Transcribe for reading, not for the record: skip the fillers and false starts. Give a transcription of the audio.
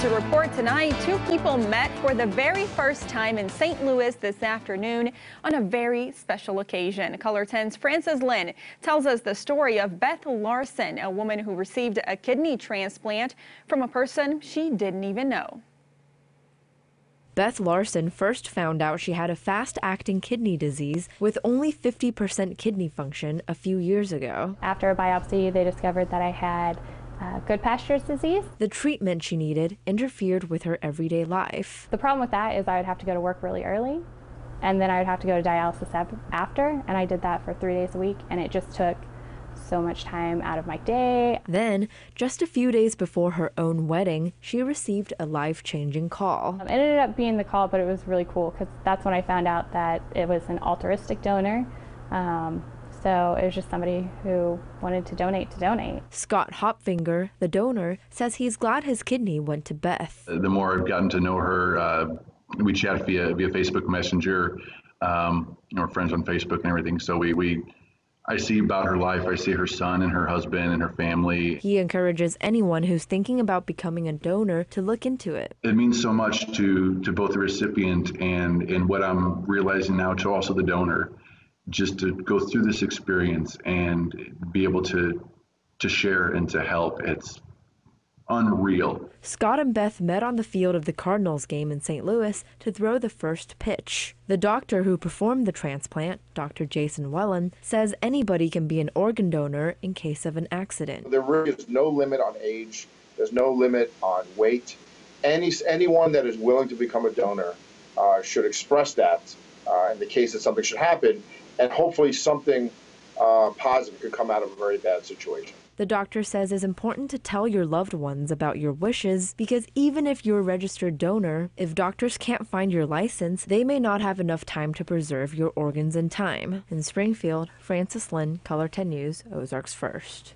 to report tonight, two people met for the very first time in St. Louis this afternoon on a very special occasion. Color 10's Frances Lynn tells us the story of Beth Larson, a woman who received a kidney transplant from a person she didn't even know. Beth Larson first found out she had a fast-acting kidney disease with only 50% kidney function a few years ago. After a biopsy, they discovered that I had Goodpasture's disease. The treatment she needed interfered with her everyday life. The problem with that is I would have to go to work really early, and then I would have to go to dialysis after, and I did that for 3 days a week, and it just took so much time out of my day. Then, just a few days before her own wedding, she received a life-changing call. It ended up being the call, but it was really cool because that's when I found out that it was an altruistic donor. So it was just somebody who wanted to donate. Scott Hopfinger, the donor, says he's glad his kidney went to Beth. The more I've gotten to know her, we chat via Facebook Messenger, we're friends on Facebook and everything. So I see about her life. I see her son and her husband and her family. He encourages anyone who's thinking about becoming a donor to look into it. It means so much to both the recipient and what I'm realizing now to also the donor, just to go through this experience and be able to share and to help. It's unreal. Scott and Beth met on the field of the Cardinals game in St. Louis to throw the first pitch. The doctor who performed the transplant, Dr. Jason Wellen, says anybody can be an organ donor in case of an accident. There really is no limit on age. There's no limit on weight. Anyone that is willing to become a donor should express that in the case that something should happen, and hopefully something positive could come out of a very bad situation. The doctor says it's important to tell your loved ones about your wishes because even if you're a registered donor, if doctors can't find your license, they may not have enough time to preserve your organs in time. In Springfield, Frances Lynn, Color 10 News, Ozarks First.